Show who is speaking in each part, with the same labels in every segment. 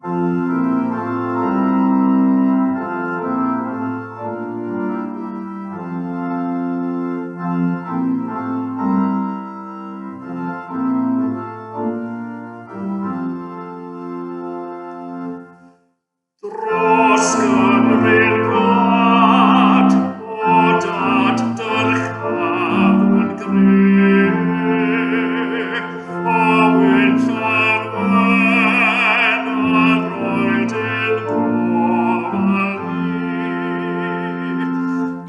Speaker 1: Dros Gymru'r gwlad, o dad dyrchaf yn gryf, o wynlla'n wen ar oed yn gofal ni.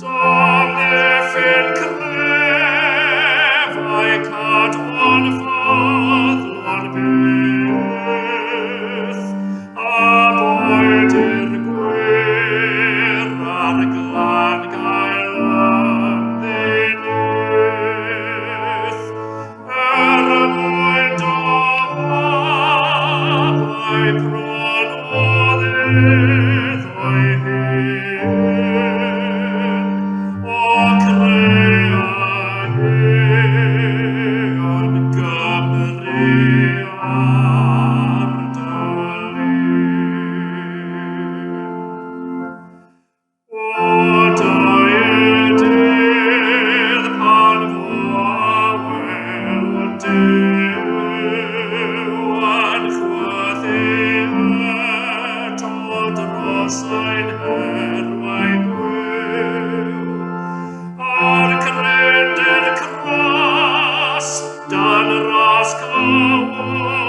Speaker 1: Domneffyn cref a'i cadw'n ffyddlon beth, a boed i'r gwir ar glan gael ymddenydd. Mwyn dohab a'i bron o ddydd o'i hyn, o creu a hen Gymru ar dylun. O dydd pan fo awel Duw yn chwythu eto dros ein herwau gwyw, ar gryndyr cras dan ras cawod.